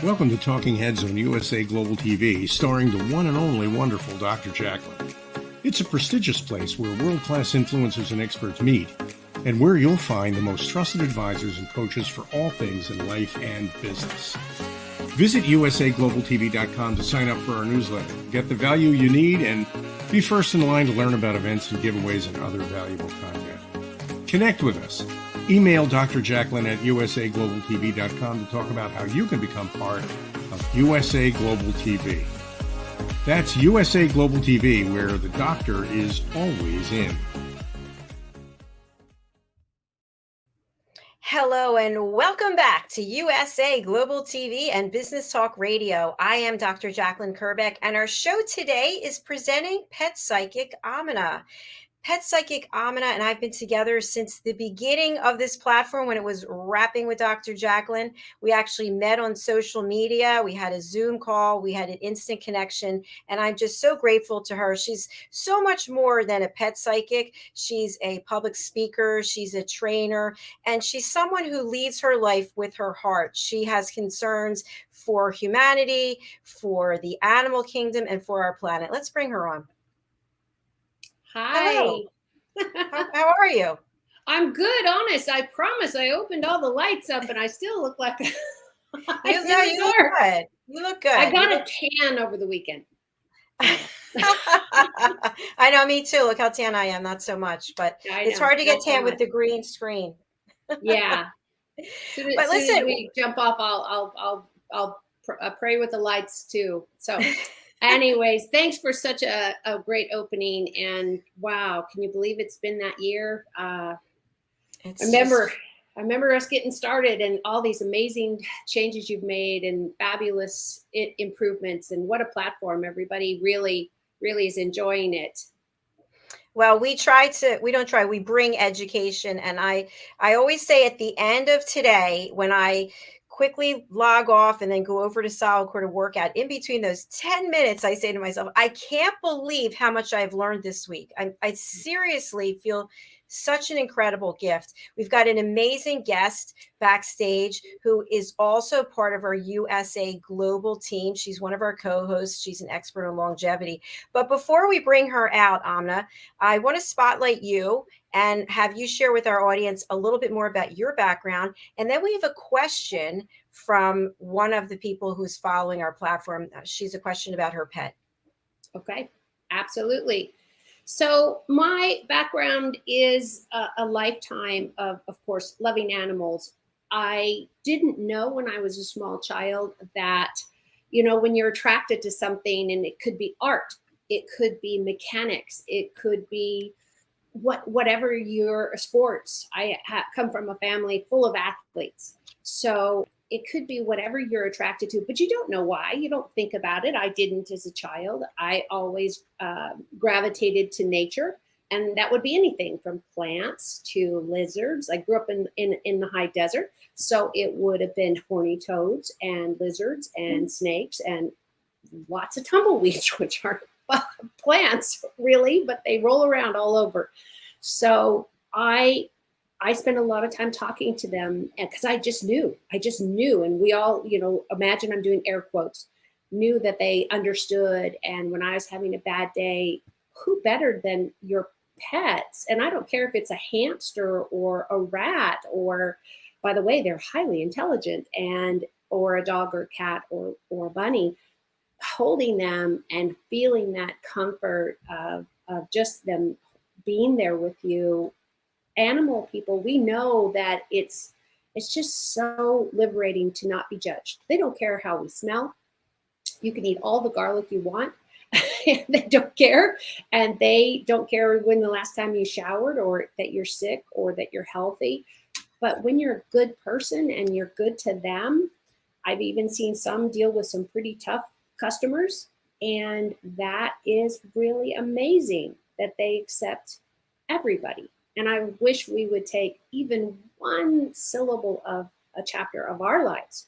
Welcome to Talking Heads on USA Global TV, starring the one and only wonderful Dr. Jacalyn. It's a prestigious place where world-class influencers and experts meet, and where you'll find the most trusted advisors and coaches for all things in life and business. Visit usaglobaltv.com to sign up for our newsletter, get the value you need, and be first in line to learn about events and giveaways and other valuable content. Connect with us. Email Dr. Jacalyn at usaglobaltv.com to talk about how you can become part of USA Global TV. That's USA Global TV, where the doctor is always in. Hello and welcome back to USA Global TV and Business Talk Radio. I am Dr. Jacalyn Kerbeck, and our show today is presenting Pet Psychic Aminah. Pet Psychic Amina and I've been together since the beginning of this platform when it was wrapping with Dr. Jacalyn. We actually met on social media. We had a Zoom call. We had an instant connection. And I'm just so grateful to her. She's so much more than a pet psychic. She's a public speaker. She's a trainer. And she's someone who leads her life with her heart. She has concerns for humanity, for the animal kingdom, and for our planet. Let's bring her on. Hi. How are you? I'm good, honest. I promise I opened all the lights up and I still look like you look good. You look good. I got a tan over the weekend. I know, me too. Look how tan I am. Not so much, but it's hard to get tan with the green screen. Yeah. But listen, as we jump off, I'll pray with the lights too. So anyways, thanks for such a great opening. And wow, can you believe it's been that year? I remember us getting started and all these amazing changes you've made and fabulous improvements, and what a platform. Everybody really is enjoying it. Well, we bring education. And I always say at the end of today, when I quickly log off and then go over to Solidcore to work out, in between those 10 minutes, I say to myself, I can't believe how much I've learned this week. I seriously feel such an incredible gift. We've got an amazing guest backstage who is also part of our USA Global team. She's one of our co-hosts. She's an expert on longevity. But before we bring her out, Amina, I want to spotlight you and have you share with our audience a little bit more about your background. And then we have a question from one of the people who's following our platform. She's a question about her pet. Okay, absolutely. So my background is a lifetime of course, loving animals. I didn't know when I was a small child that, when you're attracted to something, and it could be art, it could be mechanics, it could be whatever your sports. I come from a family full of athletes. So it could be whatever you're attracted to, but you don't know why. You don't think about it. I didn't as a child. I always gravitated to nature, and that would be anything from plants to lizards. I grew up in the high desert, so it would have been horny toads and lizards and snakes and lots of tumbleweeds, which are plants really, but they roll around all over. So I spent a lot of time talking to them because I just knew, and we all, imagine I'm doing air quotes, knew that they understood. And when I was having a bad day, who better than your pets? And I don't care if it's a hamster or a rat, or, by the way, they're highly intelligent, or a dog or a cat or a bunny. Holding them and feeling that comfort of just them being there with you. Animal people, we know that it's just so liberating to not be judged. They don't care how we smell. You can eat all the garlic you want. They don't care. And they don't care when the last time you showered, or that you're sick, or that you're healthy. But when you're a good person and you're good to them, I've even seen some deal with some pretty tough customers, and that is really amazing that they accept everybody. And I wish we would take even one syllable of a chapter of our lives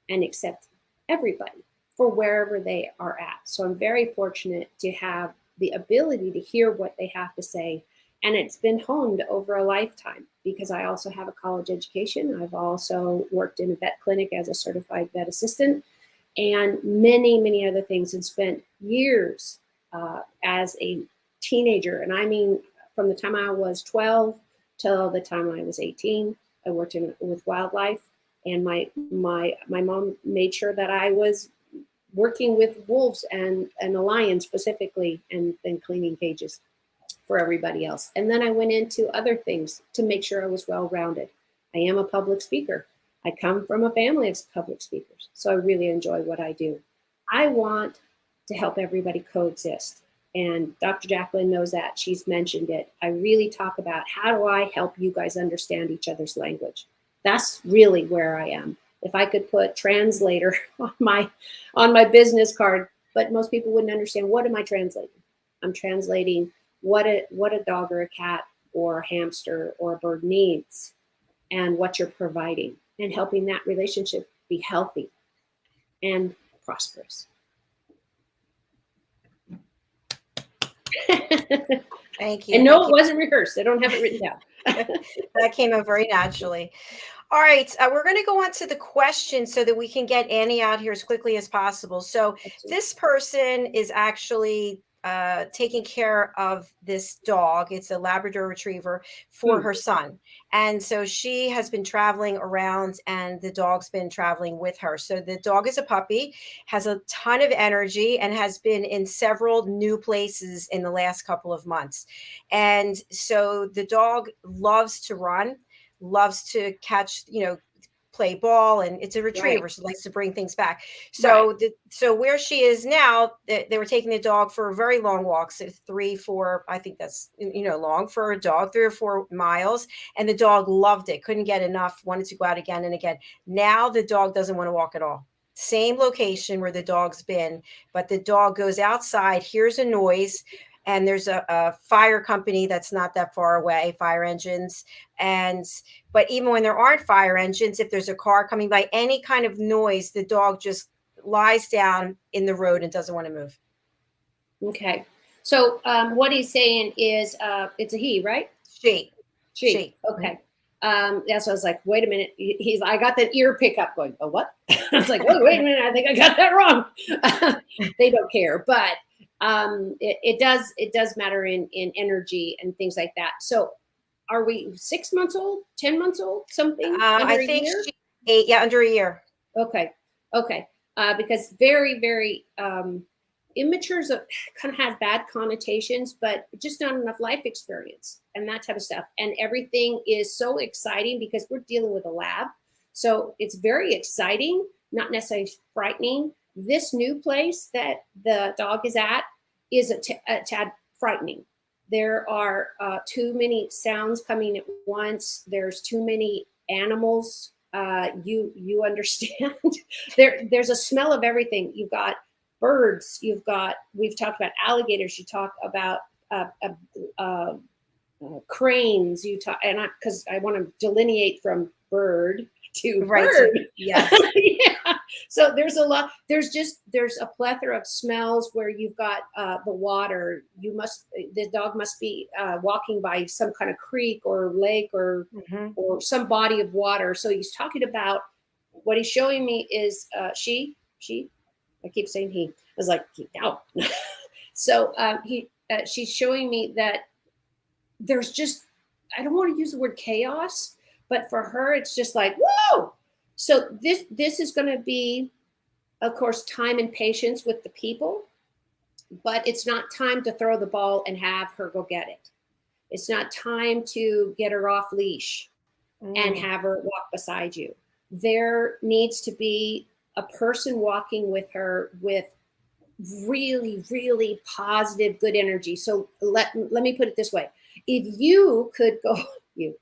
and accept everybody for wherever they are at. So I'm very fortunate to have the ability to hear what they have to say. And it's been honed over a lifetime, because I also have a college education. I've also worked in a vet clinic as a certified vet assistant. and many, many other things, and spent years as a teenager. And I mean, from the time I was 12 till the time I was 18, I worked with wildlife, and my mom made sure that I was working with wolves and a lion specifically, and then cleaning cages for everybody else. And then I went into other things to make sure I was well-rounded. I am a public speaker. I come from a family of public speakers, so I really enjoy what I do. I want to help everybody coexist. And Dr. Jacalyn knows that. She's mentioned it. I really talk about how do I help you guys understand each other's language. That's really where I am. If I could put translator on my business card, but most people wouldn't understand, what am I translating? I'm translating what a dog or a cat or a hamster or a bird needs, and what you're providing, and helping that relationship be healthy and prosperous. Thank you. And no, it wasn't rehearsed. I don't have it written down. That came out very naturally. All right, we're going to go on to the questions so that we can get Annie out here as quickly as possible. So this person is actually taking care of this dog. It's a Labrador Retriever for her son. And so she has been traveling around, and the dog's been traveling with her. So the dog is a puppy, has a ton of energy, and has been in several new places in the last couple of months. And so the dog loves to run, loves to catch, play ball, and it's a retriever, Right. so likes to bring things back. So Right. So where she is now, they were taking the dog for a very long walk, so 3-4, I think that's long for a dog, 3 or 4 miles, and the dog loved it, couldn't get enough, wanted to go out again and again. Now the dog doesn't want to walk at all. Same location where the dog's been, but the dog goes outside, hears a noise, and there's a fire company that's not that far away, fire engines. But even when there aren't fire engines, if there's a car coming by, any kind of noise, the dog just lies down in the road and doesn't want to move. Okay. So what he's saying is, it's a he, right? She. Okay. So I was like, wait a minute. I got that ear pickup going, oh, what? I was like, oh, wait a minute. I think I got that wrong. They don't care, but it does matter in energy and things like that. So are we 6 months old, 10 months old, something? I think she's 8, under a year. Okay. Because very, very immature kind of has bad connotations, but just not enough life experience and that type of stuff. And everything is so exciting because we're dealing with a lab. So it's very exciting, not necessarily frightening. This new place that the dog is at is a tad frightening. There are too many sounds coming at once. There's too many animals. You understand. There's a smell of everything. You've got birds. We've talked about alligators. You talk about cranes. Because I want to delineate from bird to bird. Yeah. Yeah. So there's a lot. There's a plethora of smells where you've got the water. The dog must be walking by some kind of creek or lake or some body of water. So he's talking about what he's showing me is she. I keep saying he. I was like, no. So she's showing me that there's just, I don't want to use the word chaos, but for her, it's just like, whoa. So this is going to be, of course, time and patience with the people, but it's not time to throw the ball and have her go get it. It's not time to get her off leash and have her walk beside you. There needs to be a person walking with her with really, really positive, good energy. So let me put it this way. If you could go, you,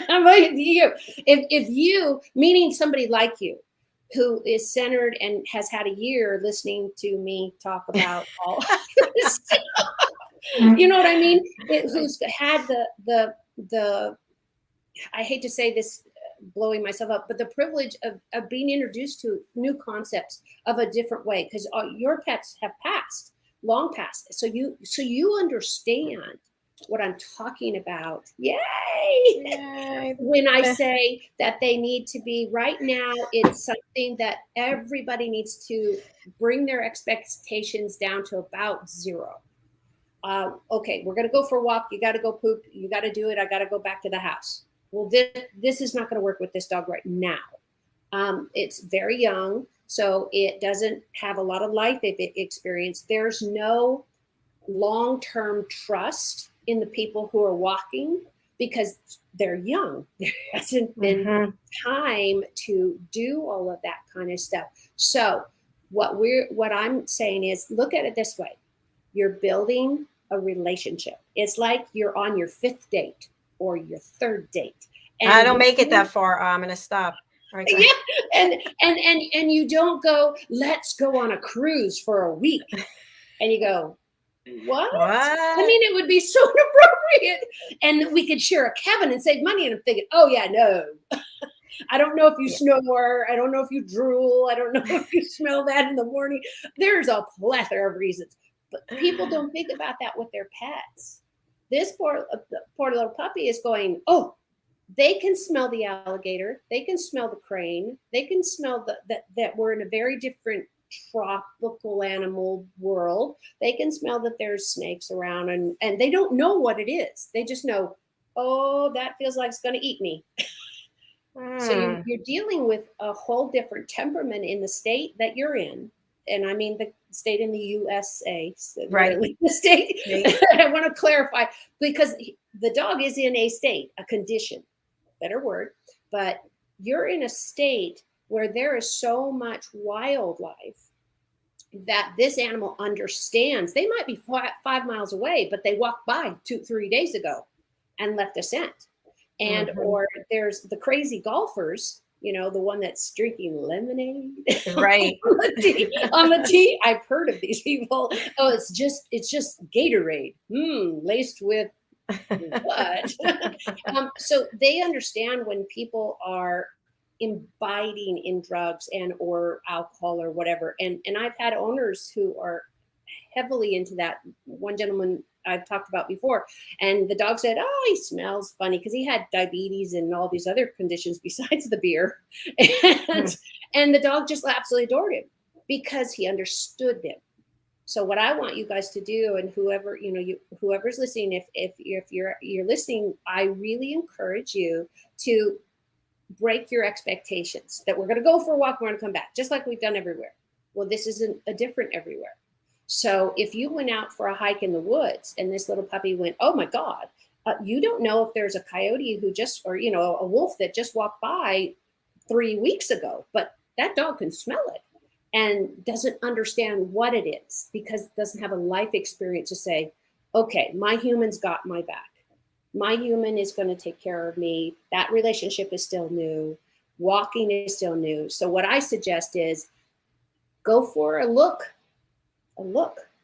I'm like, you, if you, meaning somebody like you, who is centered and has had a year listening to me talk about all this stuff, you know what I mean? Who's had the, I hate to say this, blowing myself up, but the privilege of being introduced to new concepts of a different way, because your pets have passed, long past. So you understand What I'm talking about, yay! Yay. When I say that they need to be right now, it's something that everybody needs to bring their expectations down to about 0. Okay, we're going to go for a walk. You got to go poop. You got to do it. I got to go back to the house. Well, this is not going to work with this dog right now. It's very young, so it doesn't have a lot of life experience. There's no long-term trust in the people who are walking because they're young. There hasn't been time to do all of that kind of stuff. So what I'm saying is, look at it this way. You're building a relationship. It's like you're on your 5th date or your 3rd date. And I don't make it that far. I'm going to stop. Right, yeah. And you don't go, let's go on a cruise for a week. And you go, what? I mean, it would be so inappropriate. And we could share a cabin and save money. And I'm thinking, oh yeah, no. I don't know if you snore. I don't know if you drool. I don't know if you smell that in the morning. There's a plethora of reasons. But people don't think about that with their pets. This poor little puppy is going, oh, they can smell the alligator. They can smell the crane. They can smell that we're in a very different tropical animal world. They can smell that there's snakes around, and they don't know what it is. They just know, oh, that feels like it's going to eat me. So you're dealing with a whole different temperament in the state that you're in. And I mean the state in the USA, right? The state. I want to clarify, because the dog is in a state, a condition, better word, but you're in a state where there is so much wildlife that this animal understands. They might be 5 miles away, but they walked by 2-3 days ago and left a scent. And or there's the crazy golfers, you know, the one that's drinking lemonade, right? on the tee. I've heard of these people. Oh, it's just Gatorade, laced with what? So they understand when people are imbibing in drugs and or alcohol or whatever. And I've had owners who are heavily into that. One gentleman I've talked about before, and the dog said, oh, he smells funny, because he had diabetes and all these other conditions besides the beer. And the dog just absolutely adored him because he understood them. So what I want you guys to do, and whoever, you know, whoever's listening, if you're listening, I really encourage you to break your expectations that we're going to go for a walk, we're going to come back, just like we've done everywhere. Well, this isn't a different everywhere. So if you went out for a hike in the woods and this little puppy went, oh my God, you don't know if there's a coyote who just, or, you know, a wolf that just walked by 3 weeks ago, but that dog can smell it and doesn't understand what it is because it doesn't have a life experience to say, okay, my human's got my back. My human is going to take care of me. That relationship is still new. Walking is still new. So what I suggest is go for a look.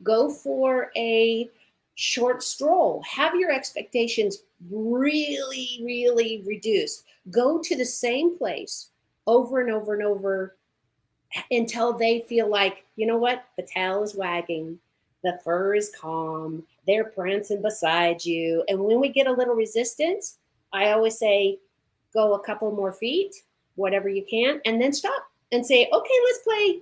Go for a short stroll. Have your expectations really, really reduced. Go to the same place over and over and over until they feel like, you know what? The tail is wagging. The fur is calm. They're prancing beside you. And when we get a little resistance, I always say, go a couple more feet, whatever you can, and then stop and say, okay, let's play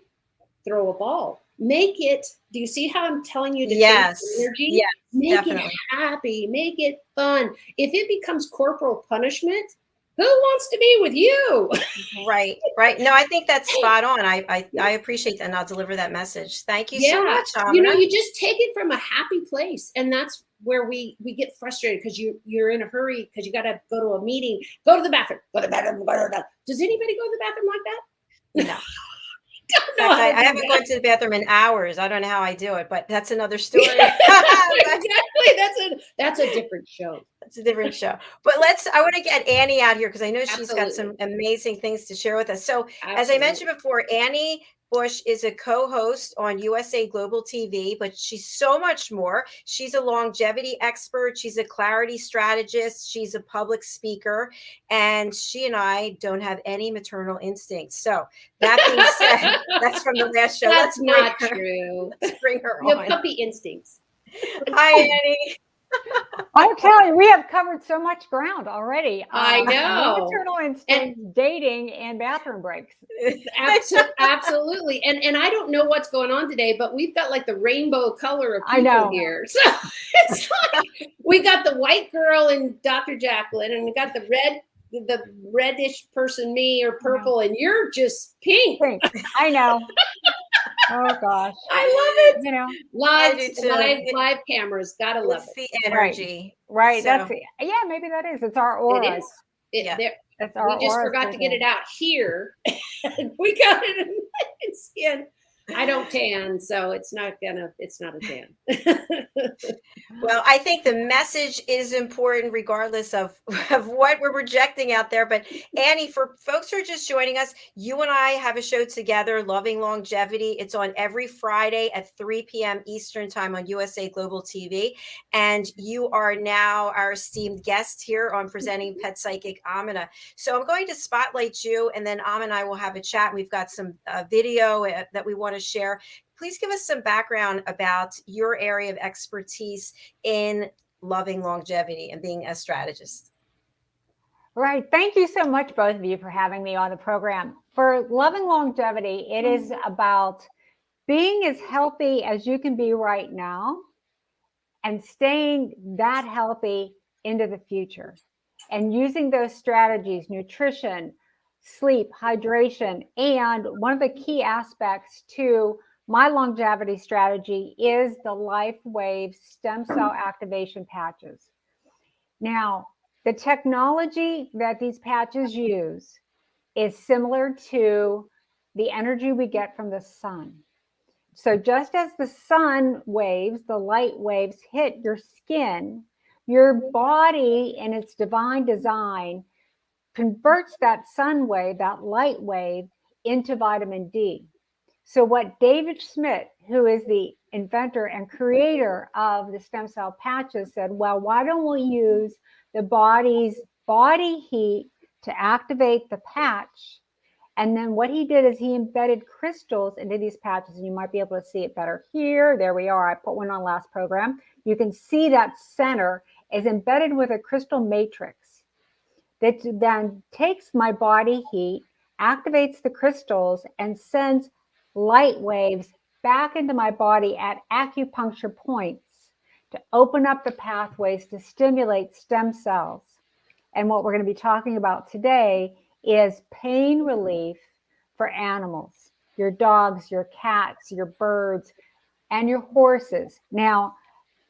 throw a ball. Make it, do you see how I'm telling you to take energy? Yes, make definitely. it happy, make it fun. If it becomes corporal punishment, who wants to be with you? Right. No, I think that's spot on. I appreciate that, and I'll deliver that message. Thank you so much, Amina. You know, you just take it from a happy place, and that's where we get frustrated because you're in a hurry because you got to go to a meeting, go to the bathroom, go to the bathroom. Does anybody go to the bathroom like that? No. I haven't gone to the bathroom in hours. I don't know how I do it, but that's another story. Exactly. That's a different show. That's a different show. But I want to get Annie out here because I know she's got some amazing things to share with us. So as I mentioned before, Annie Bush is a co-host on USA Global TV, but she's so much more. She's a longevity expert. She's a clarity strategist. She's a public speaker, and she and I don't have any maternal instincts. So that being said, that's from the last show. That's not true. Let's bring her You on. have puppy instincts. Hi, Annie. I'll tell you, we have covered so much ground already. I know. Maternal instincts, dating, and bathroom breaks. Absolutely. And I don't know what's going on today, but we've got like the rainbow color of people here. So it's like we got the white girl and Dr. Jacalyn, and we got the reddish person, me, or purple, and you're just pink. I know. Oh gosh, I love it. You know, live cameras. Gotta love it. It's the energy, right? So, that's maybe that is. It's our aura. It is. That's our we just forgot to get it out here. We got it in skin. I don't tan, so it's not a tan. Well, I think the message is important regardless of what we're projecting out there. But Annie, for folks who are just joining us, you and I have a show together, Loving Longevity. It's on every Friday at 3 p.m. Eastern time on USA Global TV. And you are now our esteemed guest here on presenting Pet Psychic Amina. So I'm going to spotlight you, and then Amina and I will have a chat. We've got some video that we want to share. Please give us some background about your area of expertise in loving longevity and being a strategist. Right. Thank you so much, both of you, for having me on the program. For Loving Longevity, it is about being as healthy as you can be right now and staying that healthy into the future, and using those strategies, nutrition, sleep, hydration. And one of the key aspects to my longevity strategy is the Lifewave stem cell activation patches. Now, the technology that these patches use is similar to the energy we get from the sun. So just as the sun waves, the light waves hit your skin, your body in its divine design converts that sun wave, that light wave, into vitamin D. So what David Schmidt, who is the inventor and creator of the stem cell patches, said, well, why don't we use the body's body heat to activate the patch? And then what he did is he embedded crystals into these patches, and you might be able to see it better here. There we are. I put one on last program. You can see that center is embedded with a crystal matrix that then takes my body heat, activates the crystals, and sends light waves back into my body at acupuncture points to open up the pathways to stimulate stem cells. And what we're going to be talking about today is pain relief for animals, your dogs, your cats, your birds, and your horses. Now,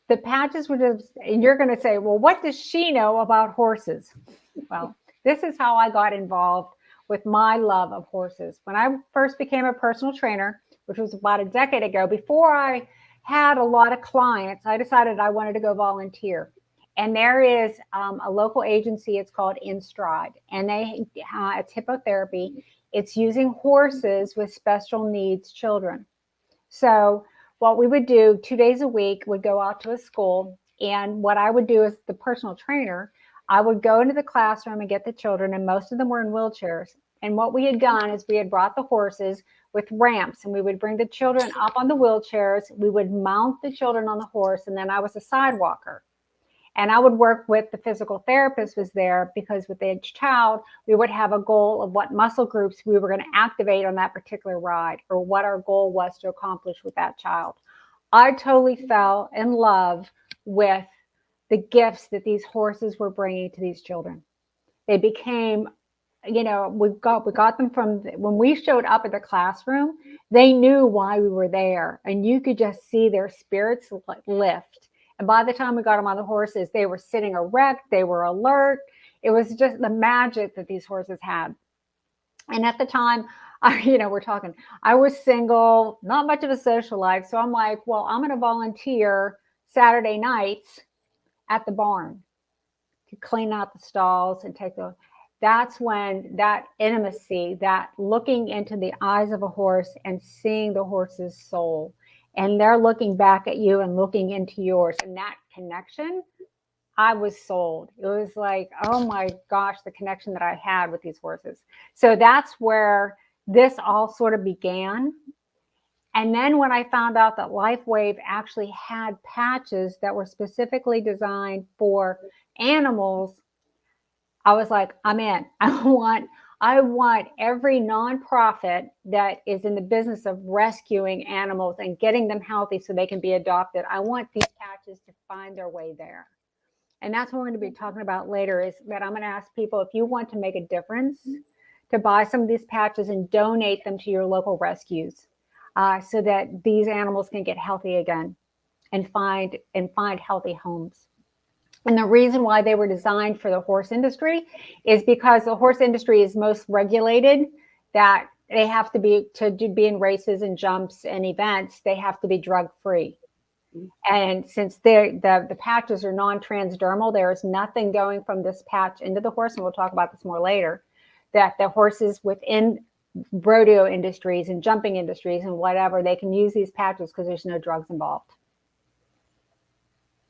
the patches were just, and you're going to say, well, what does she know about horses? Well, this is how I got involved with my love of horses. When I first became a personal trainer, which was about a decade ago, before I had a lot of clients, I decided I wanted to go volunteer. And there is a local agency, it's called In Stride, and it's hippotherapy. It's using horses with special needs children. So what we would do 2 days a week, would go out to a school, and what I would do as the personal trainer, I would go into the classroom and get the children, and most of them were in wheelchairs. And what we had done is we had brought the horses with ramps, and we would bring the children up on the wheelchairs. We would mount the children on the horse, and then I was a sidewalker. And I would work with the physical therapist was there, because with each child, we would have a goal of what muscle groups we were going to activate on that particular ride, or what our goal was to accomplish with that child. I totally fell in love with the gifts that these horses were bringing to these children. They became, we got them from when we showed up at the classroom, they knew why we were there, and you could just see their spirits lift. And by the time we got them on the horses, they were sitting erect, they were alert. It was just the magic that these horses had. And at the time, I was single, not much of a social life. So I'm like, well, I'm going to volunteer Saturday nights at the barn to clean out the stalls and that's when that intimacy, that looking into the eyes of a horse and seeing the horse's soul, and they're looking back at you and looking into yours, and that connection, I was sold. It was like, oh my gosh, the connection that I had with these horses. So that's where this all sort of began. And then when I found out that Lifewave actually had patches that were specifically designed for animals, I was like, I'm in. I want every nonprofit that is in the business of rescuing animals and getting them healthy so they can be adopted. I want these patches to find their way there. And that's what we're going to be talking about later, is that I'm going to ask people, if you want to make a difference, to buy some of these patches and donate them to your local rescues, so that these animals can get healthy again and find healthy homes. And the reason why they were designed for the horse industry is because the horse industry is most regulated, that they have to be in races and jumps and events, they have to be drug free. And since the patches are non-transdermal, there is nothing going from this patch into the horse, and we'll talk about this more later, that the horses within rodeo industries and jumping industries and whatever, they can use these patches because there's no drugs involved.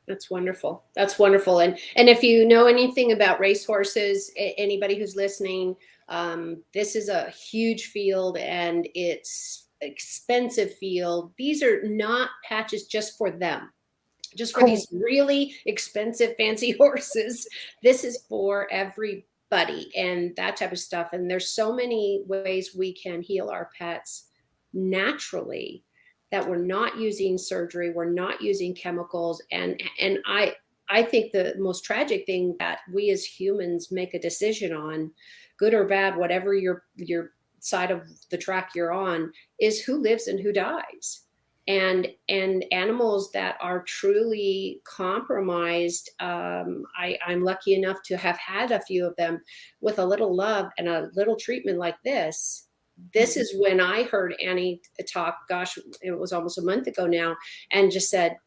That's wonderful. That's wonderful. And if you know anything about racehorses, anybody who's listening, this is a huge field and it's expensive field. These are not patches just for them, just for these really expensive, fancy horses. This is for everybody and that type of stuff. And there's so many ways we can heal our pets naturally, that we're not using surgery, we're not using chemicals. And I think the most tragic thing that we as humans make a decision on, good or bad, whatever your side of the track you're on, is who lives and who dies. And animals that are truly compromised, I'm lucky enough to have had a few of them. With a little love and a little treatment like this is when I heard Annie talk, gosh, it was almost a month ago now, and just said,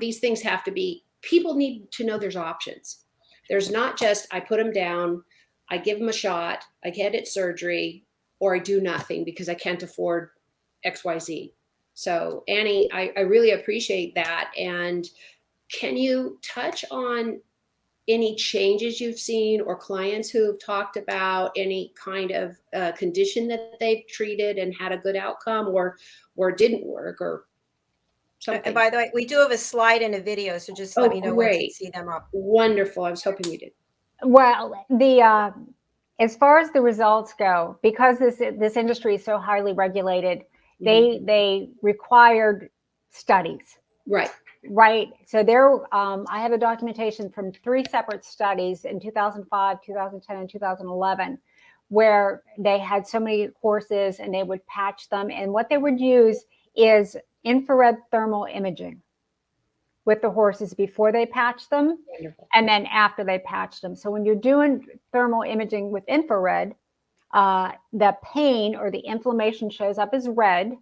these things have to be, people need to know there's options. There's not just, I put them down, I give them a shot, I get it surgery, or I do nothing because I can't afford XYZ. So Annie, I really appreciate that. And can you touch on any changes you've seen, or clients who have talked about any kind of condition that they've treated and had a good outcome, or didn't work, or something? And by the way, we do have a slide in a video, so just let me know when you see them up. Wonderful. I was hoping you did. Well, as far as the results go, because this industry is so highly regulated, they required studies. Right. So I have a documentation from 3 separate studies in 2005, 2010, and 2011, where they had so many horses and they would patch them. And what they would use is infrared thermal imaging with the horses before they patch them. Wonderful. And then after they patch them. So when you're doing thermal imaging with infrared, the pain or the inflammation shows up as red.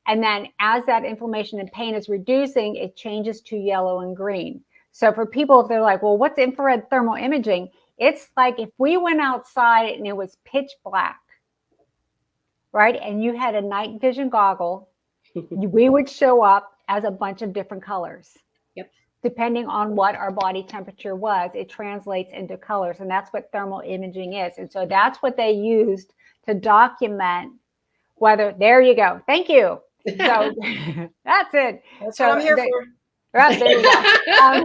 And then as that inflammation and pain is reducing, it changes to yellow and green. So for people, if they're like, well, what's infrared thermal imaging? It's like if we went outside and it was pitch black, right? And you had a night vision goggle, we would show up as a bunch of different colors. Yep. Depending on what our body temperature was, it translates into colors. And that's what thermal imaging is. And so that's what they used to document whether, there you go. Thank you. So that's it. That's what I'm here for. Right, there you go.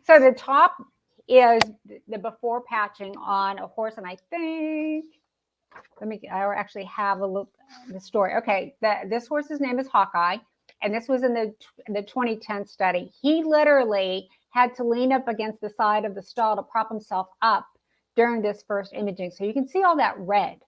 So the top is the before patching on a horse, and I think, I actually have a look at the story. Okay, this horse's name is Hawkeye, and this was in the 2010 study. He literally had to lean up against the side of the stall to prop himself up during this first imaging. So you can see all that red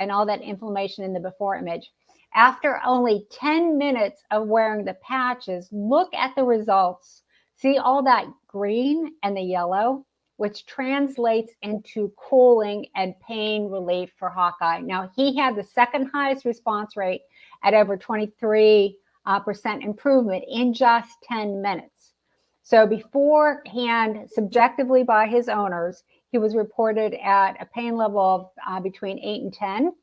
and all that inflammation in the before image. After only 10 minutes of wearing the patches, look at the results. See all that green and the yellow, which translates into cooling and pain relief for Hawkeye. Now, he had the second highest response rate at over 23% improvement in just 10 minutes. So beforehand, subjectively by his owners, he was reported at a pain level of between 8 and 10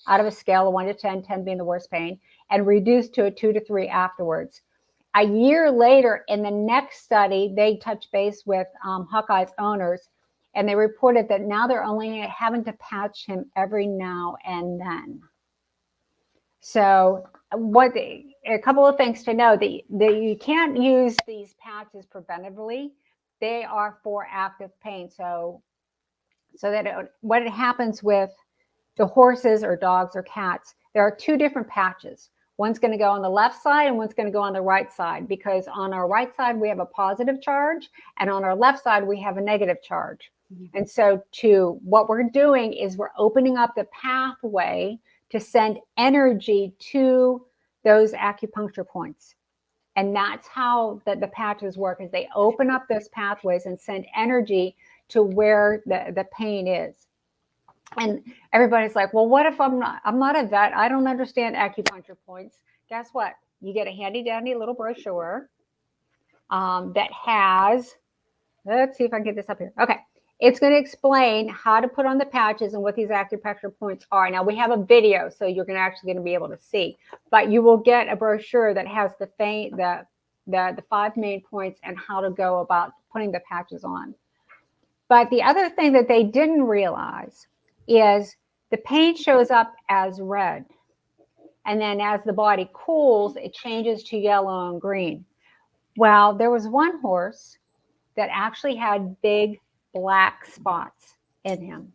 out of a scale of 1 to 10, 10 being the worst pain, and reduced to a 2 to 3 afterwards. A year later, in the next study, they touched base with Hawkeye's owners, and they reported that now they're only having to patch him every now and then. So a couple of things to know, that you can't use these patches preventively. They are for active pain. So that what happens with the horses or dogs or cats, there are two different patches. One's going to go on the left side and one's going to go on the right side, because on our right side we have a positive charge and on our left side we have a negative charge. And so what we're doing is we're opening up the pathway to send energy to those acupuncture points. And that's how the patches work, is they open up those pathways and send energy to where the pain is. And everybody's like, well, what if I'm not a vet? I don't understand acupuncture points. Guess what? You get a handy dandy little brochure that has, let's see if I can get this up here. Okay. It's going to explain how to put on the patches and what these acupuncture points are. Now we have a video, so you're actually going to be able to see, but you will get a brochure that has the 5 main points and how to go about putting the patches on. But the other thing that they didn't realize is the pain shows up as red. And then as the body cools, it changes to yellow and green. Well, there was one horse that actually had big black spots in him.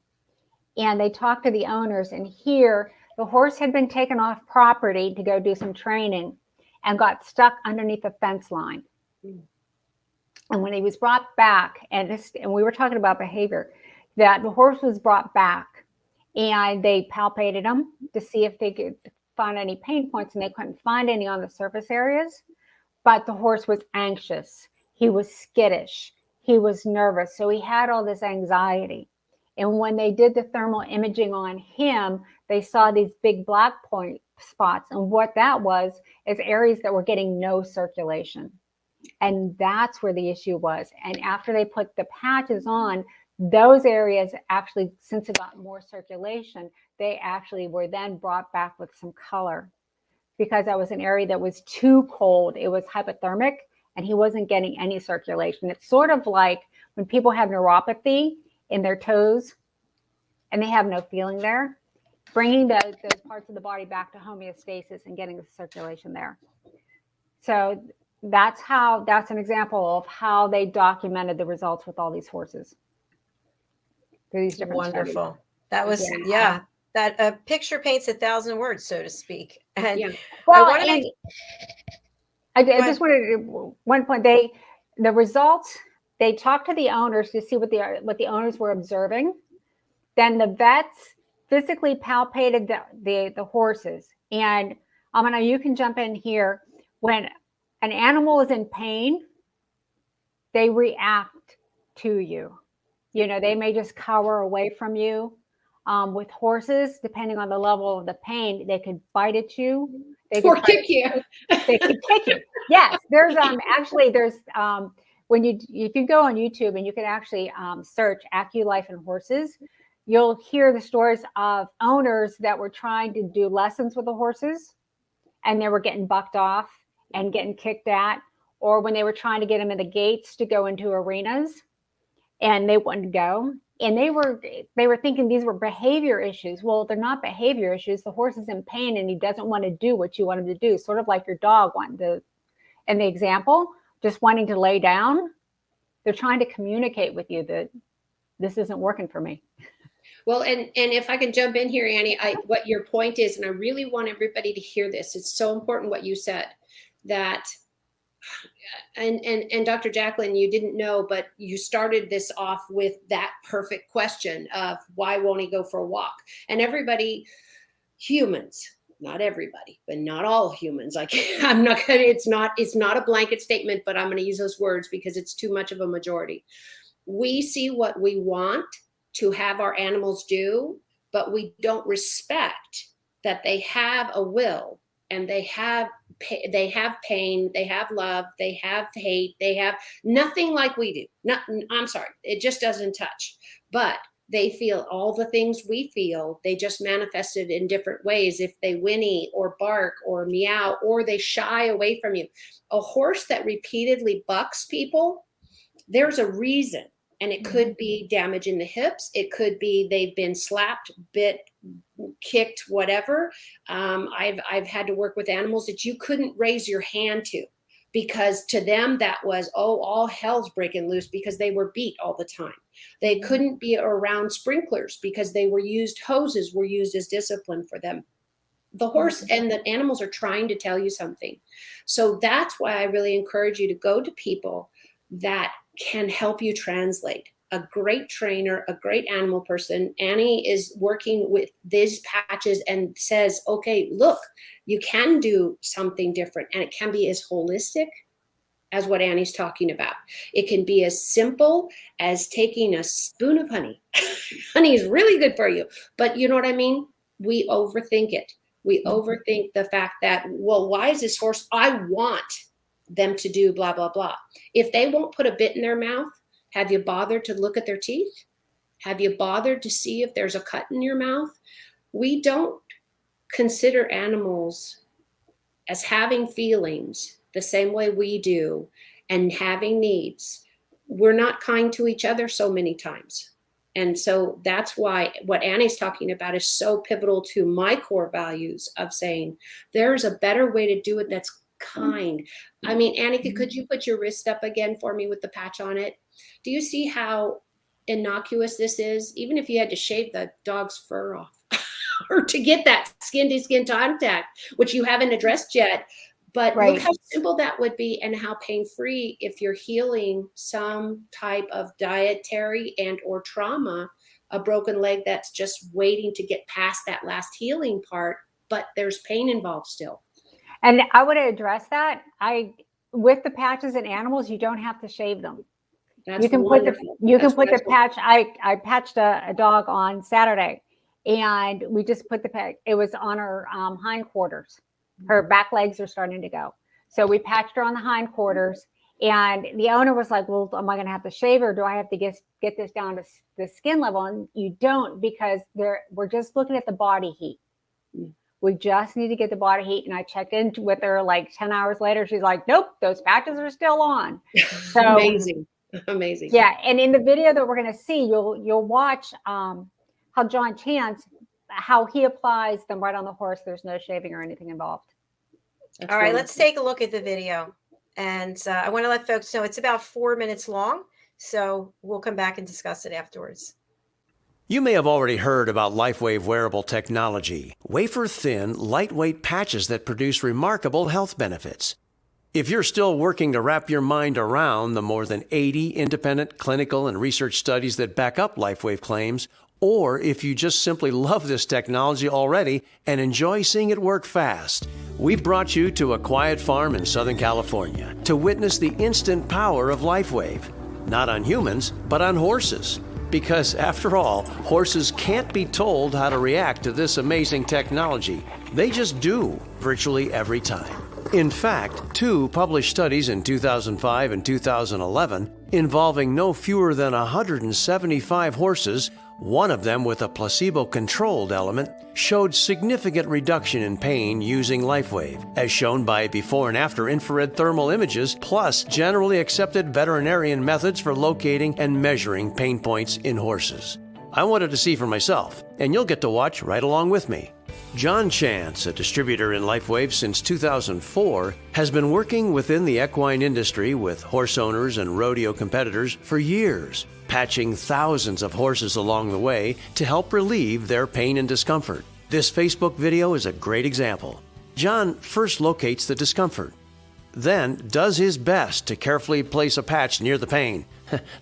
And they talked to the owners, and here the horse had been taken off property to go do some training and got stuck underneath a fence line. And when he was brought back, and we were talking about behavior, that the horse was brought back and they palpated him to see if they could find any pain points, and they couldn't find any on the surface areas. But the horse was anxious. He was skittish. He was nervous. So he had all this anxiety. And when they did the thermal imaging on him, they saw these big black point spots. And what that was is areas that were getting no circulation. And that's where the issue was. And after they put the patches on, those areas actually, since it got more circulation, they actually were then brought back with some color, because that was an area that was too cold. It was hypothermic and he wasn't getting any circulation. It's sort of like when people have neuropathy in their toes and they have no feeling there, bringing those parts of the body back to homeostasis and getting the circulation there. So that's an example of how they documented the results with all these horses. These different Wonderful. studies. That was, that a picture paints 1,000 words, so to speak. And well, I just wanted to, one point, the results, they talked to the owners to see what the owners were observing. Then the vets physically palpated the horses. And Amina, you can jump in here. When an animal is in pain, they react to you. You know, they may just cower away from you. With horses, depending on the level of the pain, they could bite at you. They could kick you. They could kick you. Yes, there's if you go on YouTube and you can actually search AccuLife and horses, you'll hear the stories of owners that were trying to do lessons with the horses, and they were getting bucked off and getting kicked at, or when they were trying to get them in the gates to go into arenas, and they wouldn't go. And they were thinking these were behavior issues. Well, they're not behavior issues. The horse is in pain and he doesn't want to do what you want him to do. Sort of like your dog wanting to, in the example, just wanting to lay down. They're trying to communicate with you that this isn't working for me. Well, and if I can jump in here, Annie, what your point is, and I really want everybody to hear this. It's so important what you said, that and Dr. Jacalyn, you didn't know, but you started this off with that perfect question of why won't he go for a walk? And everybody, humans, not everybody, but not all humans. I'm not gonna, it's not a blanket statement, but I'm going to use those words because it's too much of a majority. We see what we want to have our animals do, but we don't respect that they have a will. And they have pain, they have love, they have hate, they have nothing like we do. I'm sorry, it just doesn't touch. But they feel all the things we feel. They just manifest it in different ways. If they whinny or bark or meow, or they shy away from you. A horse that repeatedly bucks people, there's a reason. And it could be damage in the hips. It could be they've been slapped, bit, kicked, whatever. I've had to work with animals that you couldn't raise your hand to, because to them that was, oh, all hell's breaking loose, because they were beat all the time. They couldn't be around sprinklers because hoses were used as discipline for them. The horse and the animals are trying to tell you something. So that's why I really encourage you to go to people that can help you translate. A great trainer, a great animal person. Annie is working with these patches and says, okay, look, you can do something different, and it can be as holistic as what Annie's talking about. It can be as simple as taking a spoon of honey. Honey is really good for you, but you know what I mean? We overthink it. We overthink the fact that, well, why is this horse? I want them to do blah, blah, blah. If they won't put a bit in their mouth, have you bothered to look at their teeth? Have you bothered to see if there's a cut in your mouth? We don't consider animals as having feelings the same way we do and having needs. We're not kind to each other so many times. And so that's why what Annie's talking about is so pivotal to my core values of saying there's a better way to do it that's kind. I mean, Annie, could you put your wrist up again for me with the patch on it? Do you see how innocuous this is? Even if you had to shave the dog's fur off or to get that skin-to-skin contact, which you haven't addressed yet. But look how simple that would be and how pain-free if you're healing some type of dietary and or trauma, a broken leg that's just waiting to get past that last healing part, but there's pain involved still. And I would address that. With the patches in animals, you don't have to shave them. That's you can wonderful. put the patch. I patched a dog on Saturday, and we just put the patch. It was on her hindquarters. Her back legs are starting to go. So we patched her on the hindquarters, and the owner was like, well, am I going to have to shave her? Do I have to get this down to the skin level? And you don't, because we're just looking at the body heat. We just need to get the body heat. And I checked in with her like 10 hours later. She's like, nope, those patches are still on. So Amazing. Yeah. And in the video that we're going to see, you'll watch how John Chance, how he applies them right on the horse. There's no shaving or anything involved. That's all right, wonderful. Let's take a look at the video. And I want to let folks know it's about 4 minutes long. So we'll come back and discuss it afterwards. You may have already heard about Lifewave wearable technology, wafer-thin, lightweight patches that produce remarkable health benefits. If you're still working to wrap your mind around the more than 80 independent clinical and research studies that back up Lifewave claims, or if you just simply love this technology already and enjoy seeing it work fast, we brought you to a quiet farm in Southern California to witness the instant power of Lifewave. Not on humans, but on horses. Because after all, horses can't be told how to react to this amazing technology. They just do, virtually every time. In fact, 2 published studies in 2005 and 2011 involving no fewer than 175 horses, one of them with a placebo-controlled element, showed significant reduction in pain using Lifewave, as shown by before and after infrared thermal images, plus generally accepted veterinarian methods for locating and measuring pain points in horses. I wanted to see for myself, and you'll get to watch right along with me. John Chance, a distributor in Lifewave since 2004, has been working within the equine industry with horse owners and rodeo competitors for years, patching thousands of horses along the way to help relieve their pain and discomfort. This Facebook video is a great example. John first locates the discomfort, then does his best to carefully place a patch near the pain.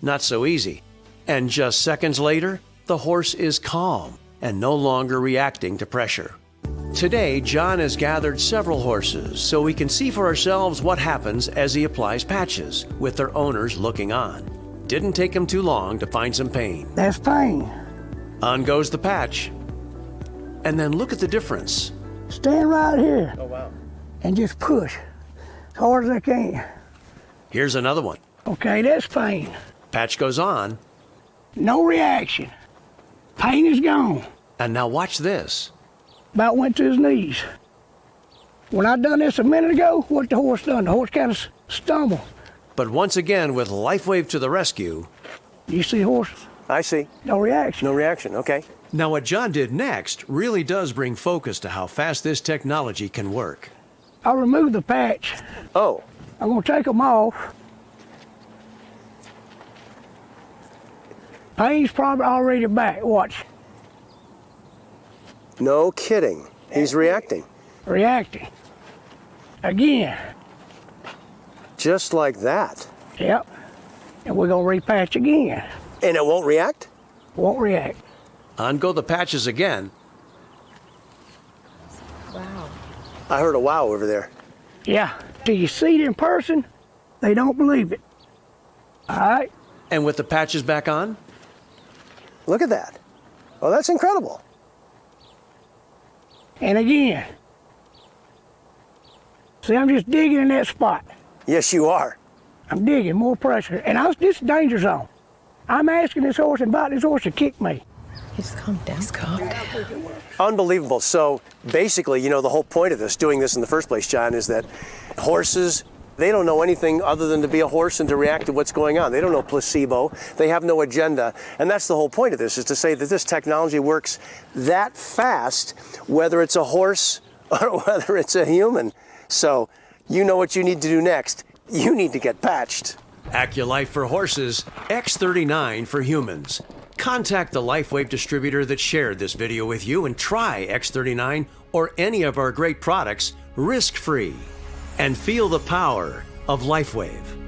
Not so easy. And just seconds later, the horse is calm and no longer reacting to pressure. Today, John has gathered several horses so we can see for ourselves what happens as he applies patches, with their owners looking on. Didn't take him too long to find some pain. That's pain. On goes the patch. And then look at the difference. Stand right here. Oh, wow. And just push as hard as I can. Here's another one. Okay, that's pain. Patch goes on. No reaction. Pain is gone. And now watch this. About went to his knees. When I done this a minute ago, what the horse done? The horse kind of stumbled. But once again, with Lifewave to the rescue. You see horse? I see. No reaction. No reaction, okay. Now, what John did next really does bring focus to how fast this technology can work. I'll remove the patch. Oh, I'm gonna take them off. Pain's probably already back, watch. no kidding. He's reacting. Reacting. Again, Just like that. yep. And we're gonna repatch again. And it won't react? Won't react. On go the patches again. Wow. I heard a wow over there. Yeah, till you see it in person, they don't believe it. All right? And with the patches back on? Look at that. Oh, that's incredible. And again. See, I'm just digging in that spot. Yes, you are. I'm digging, more pressure. And this is danger zone. I'm asking this horse, inviting this horse to kick me. Just calm down. Just calm down. Unbelievable. So basically, you know, the whole point of this, doing this in the first place, John, is that horses, they don't know anything other than to be a horse and to react to what's going on. They don't know placebo. They have no agenda. And that's the whole point of this, is to say that this technology works that fast, whether it's a horse or whether it's a human. So you know what you need to do next. You need to get patched. AccuLife for horses, X39 for humans. Contact the Lifewave distributor that shared this video with you and try X39 or any of our great products risk-free. And feel the power of Lifewave.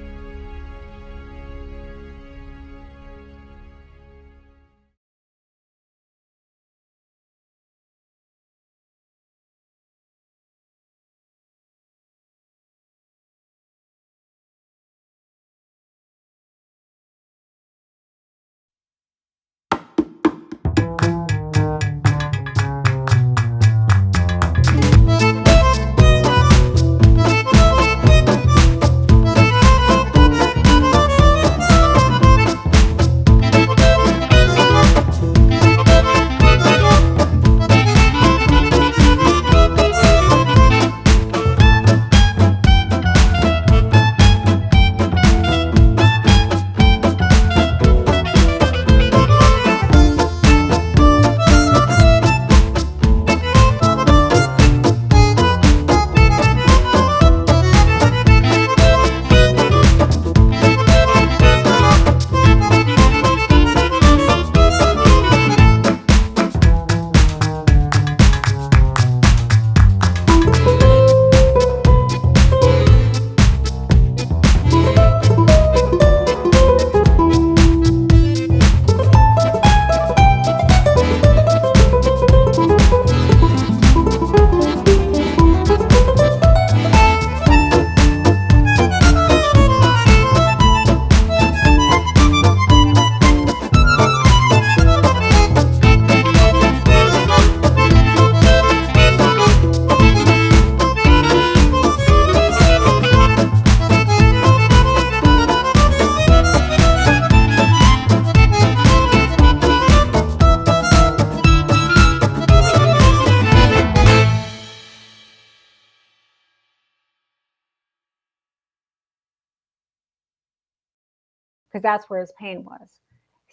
because that's where his pain was.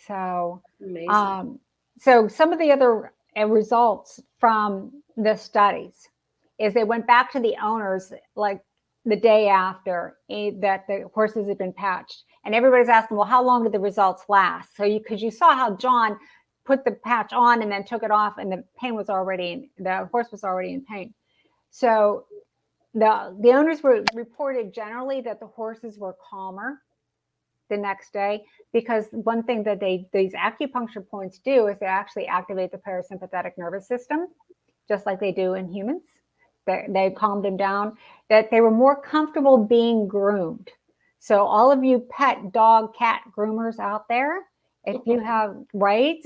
So, Amazing. so some of the other results from the studies is they went back to the owners like the day after that the horses had been patched, and everybody's asking, well, how long did the results last? So because you saw how John put the patch on and then took it off, and the pain was already the horse was already in pain. So the owners were reported generally that the horses were calmer the next day, because one thing that these acupuncture points do is they actually activate the parasympathetic nervous system, just like they do in humans. They calmed them down, that they were more comfortable being groomed. So all of you pet dog, cat groomers out there, if you have, right?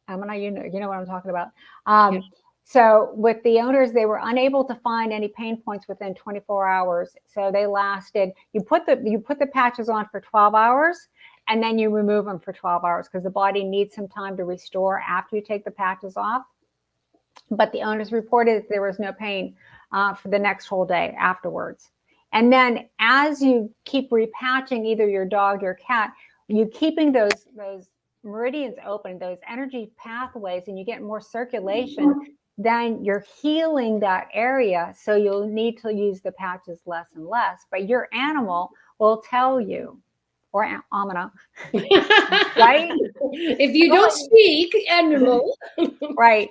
Amina, you know what I'm talking about. Yeah. So with the owners, they were unable to find any pain points within 24 hours. So they lasted, you put the patches on for 12 hours, and then you remove them for 12 hours because the body needs some time to restore after you take the patches off. But the owners reported that there was no pain for the next whole day afterwards. And then as you keep repatching either your dog or cat, you keeping those meridians open, those energy pathways, and you get more circulation, then you're healing that area. So you'll need to use the patches less and less. But your animal will tell you, or Amina, right? If you don't speak, animal. Right.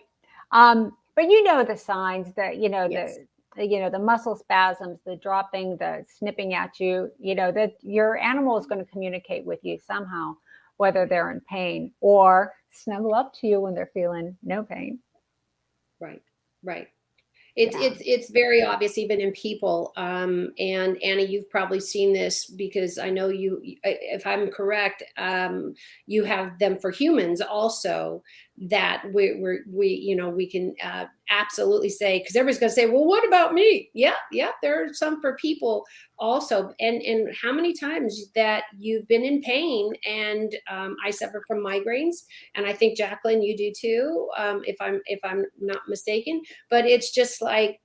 But you know the signs that, Yes. the muscle spasms, the dropping, the snipping at you, that your animal is going to communicate with you somehow, whether they're in pain or snuggle up to you when they're feeling no pain. Right. Right. It's very obvious even in people. And Anna, you've probably seen this because I know you, if I'm correct, you have them for humans also, that we can absolutely say, because everybody's going to say, well, what about me? Yeah, there are some for people also. And how many times that you've been in pain, and I suffer from migraines, and I think Jacalyn, you do too, if I'm not mistaken. But it's just like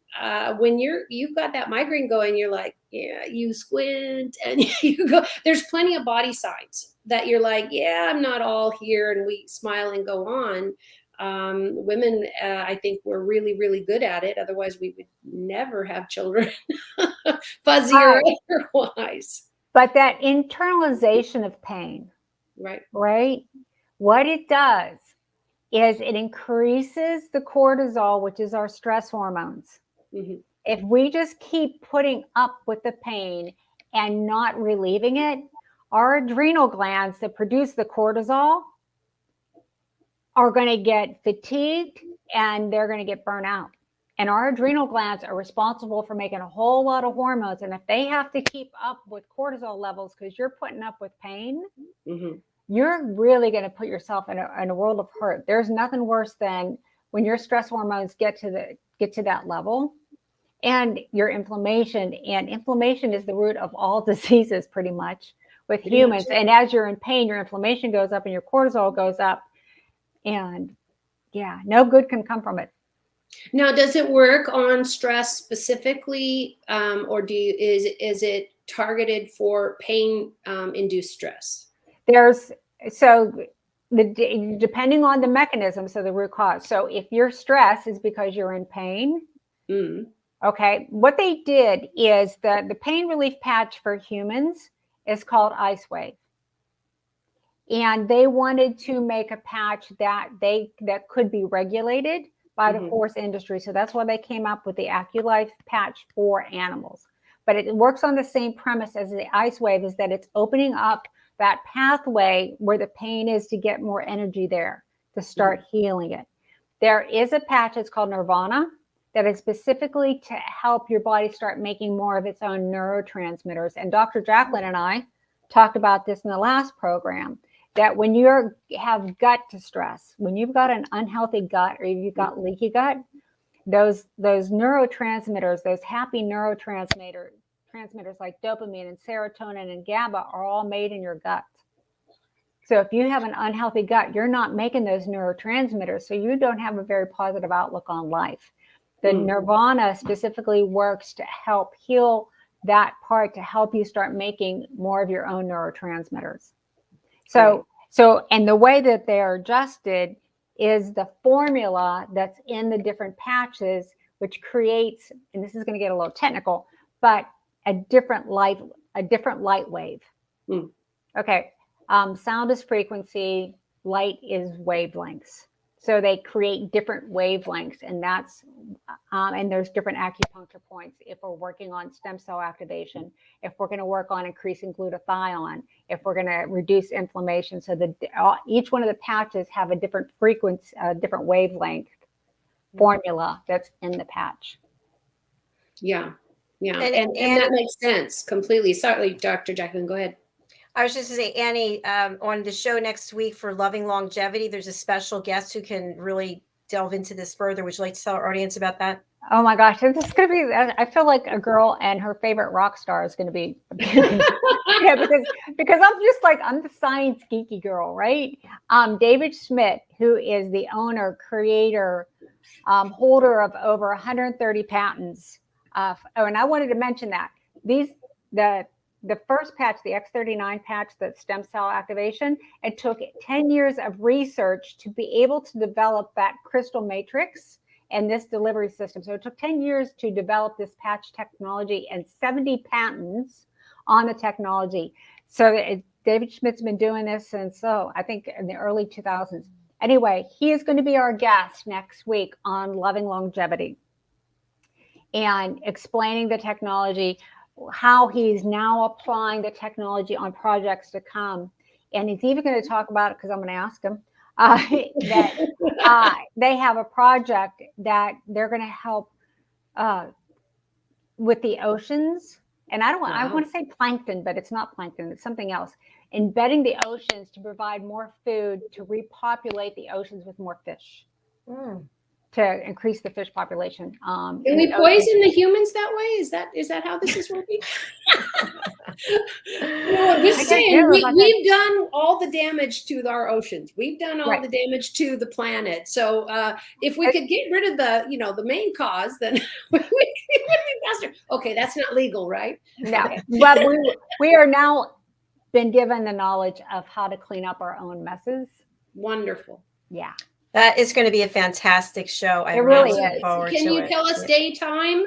when you've got that migraine going, you're like, yeah, you squint and you go. There's plenty of body signs that you're like, yeah, I'm not all here, and we smile and go on. Women, I think we're really, really good at it. Otherwise, we would never have children, fuzzy or otherwise. But that internalization of pain, right? What it does is it increases the cortisol, which is our stress hormones. Mm-hmm. If we just keep putting up with the pain and not relieving it, our adrenal glands that produce the cortisol are going to get fatigued and they're going to get burnt out. And our adrenal glands are responsible for making a whole lot of hormones. And if they have to keep up with cortisol levels because you're putting up with pain, you're really going to put yourself in a world of hurt. There's nothing worse than when your stress hormones get to that level, and your inflammation. And inflammation is the root of all diseases, pretty much, with humans. And as you're in pain, your inflammation goes up and your cortisol goes up. And yeah, no good can come from it. Now, does it work on stress specifically, or is it targeted for pain induced stress? Depending on the mechanism, so the root cause. So if your stress is because you're in pain, okay, what they did is the pain relief patch for humans is called Icewave. And they wanted to make a patch that could be regulated by the horse industry. So that's why they came up with the AccuLife patch for animals. But it works on the same premise as the Icewave, is that it's opening up that pathway where the pain is to get more energy there to start healing it. There is a patch, it's called Nirvana, that is specifically to help your body start making more of its own neurotransmitters. And Dr. Jacalyn and I talked about this in the last program, that when you have gut distress, when you've got an unhealthy gut or you've got leaky gut, those neurotransmitters, those happy neurotransmitters like dopamine and serotonin and GABA are all made in your gut. So if you have an unhealthy gut, you're not making those neurotransmitters, so you don't have a very positive outlook on life. The Nirvana specifically works to help heal that part, to help you start making more of your own neurotransmitters. So and the way that they are adjusted is the formula that's in the different patches, which creates, and this is going to get a little technical, but a different light wave. Okay. Sound is frequency, light is wavelengths. So they create different wavelengths, and that's and there's different acupuncture points if we're working on stem cell activation, if we're going to work on increasing glutathione, if we're going to reduce inflammation. So each one of the patches have a different frequency, different wavelength formula that's in the patch. Yeah. And that makes sense completely. Sorry, Dr. Jacalyn, go ahead. I was just going to say, Annie, on the show next week for Loving Longevity, there's a special guest who can really delve into this further. Would you like to tell our audience about that? Oh my gosh, this is going to be, I feel like a girl and her favorite rock star is going to be, because I'm the science geeky girl, right? David Schmidt, who is the owner, creator, holder of over 130 patents. And I wanted to mention that the first patch, the X39 patch, that stem cell activation, it took 10 years of research to be able to develop that crystal matrix and this delivery system. So it took 10 years to develop this patch technology and 70 patents on the technology. So David Schmidt's been doing this since, I think in the early 2000s. Anyway, he is going to be our guest next week on Loving Longevity and explaining the technology, how he's now applying the technology on projects to come. And he's even going to talk about it, because I'm going to ask him, that they have a project that they're going to help with the oceans. And I want to say plankton, but it's not plankton, it's something else. Embedding the oceans to provide more food, to repopulate the oceans with more fish. To increase the fish population. Can we poison the humans that way? Is that how this is working? No, just saying, we've done all the damage to our oceans. We've done all the damage to the planet. So if we could get rid of the main cause, then we would be faster. Okay, that's not legal, right? No, but we are now been given the knowledge of how to clean up our own messes. Wonderful. Yeah. That is going to be a fantastic show. It really is. Can you tell us daytime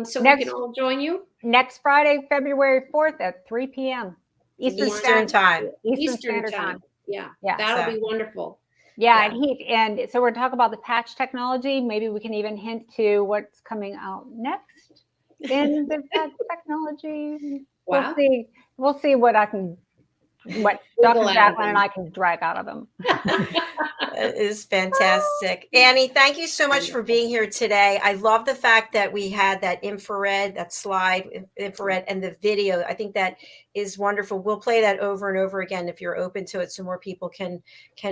so we can all join you? Next Friday, February 4th at 3 p.m. Eastern Time. Eastern Standard Time. Yeah, that'll be wonderful. Yeah, and so we're talking about the patch technology. Maybe we can even hint to what's coming out next in the patch technology. Wow. We'll see what Dr. Jacalyn and I can drag out of them. That is fantastic. Annie, thank you so much for being here today. I love the fact that we had that infrared, that slide infrared, and the video. I think that is wonderful. We'll play that over and over again if you're open to it, so more people can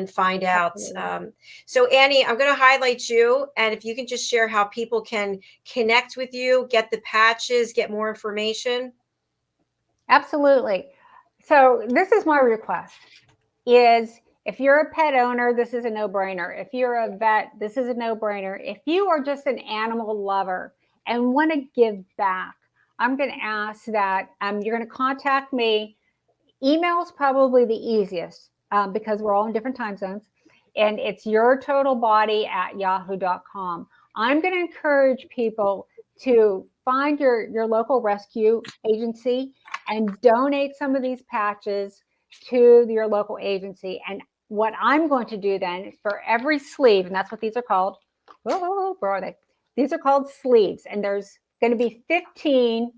find out. So Annie, I'm going to highlight you, and if you can just share how people can connect with you, get the patches, get more information. Absolutely. So this is my request is, if you're a pet owner, this is a no-brainer. If you're a vet, this is a no-brainer. If you are just an animal lover and want to give back, I'm going to ask that you're going to contact me. Email is probably the easiest because we're all in different time zones. And it's yourtotalbody@yahoo.com. I'm going to encourage people to find your local rescue agency and donate some of these patches to your local agency. And what I'm going to do then is, for every sleeve, and that's what these are called. Where are they? These are called sleeves, and there's going to be 15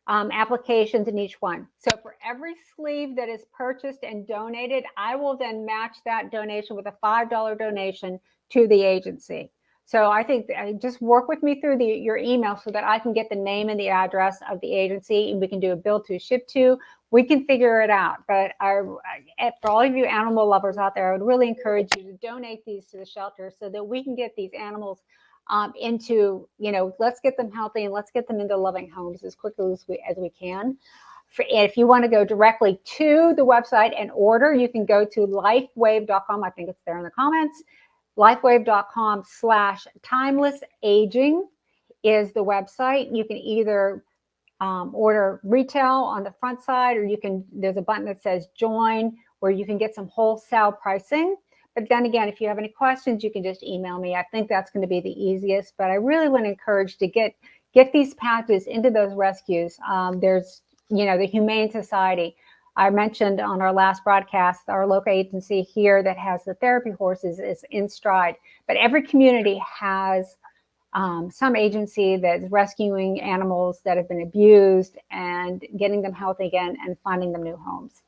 applications in each one. So for every sleeve that is purchased and donated, I will then match that donation with a $5 donation to the agency. So I think just work with me through your email so that I can get the name and the address of the agency, and we can do a bill to, ship to. We can figure it out. But for all of you animal lovers out there, I would really encourage you to donate these to the shelter so that we can get these animals into, let's get them healthy and let's get them into loving homes as quickly as we can. If you want to go directly to the website and order, you can go to lifewave.com. I think it's there in the comments. Lifewave.com/timelessaging is the website. You can either order retail on the front side, or there's a button that says join, where you can get some wholesale pricing. But then again, if you have any questions, you can just email me. I think that's going to be the easiest, but I really want to encourage to get these patches into those rescues. There's, the Humane Society. I mentioned on our last broadcast, our local agency here that has the therapy horses is in Stride, but every community has some agency that's rescuing animals that have been abused and getting them healthy again and finding them new homes.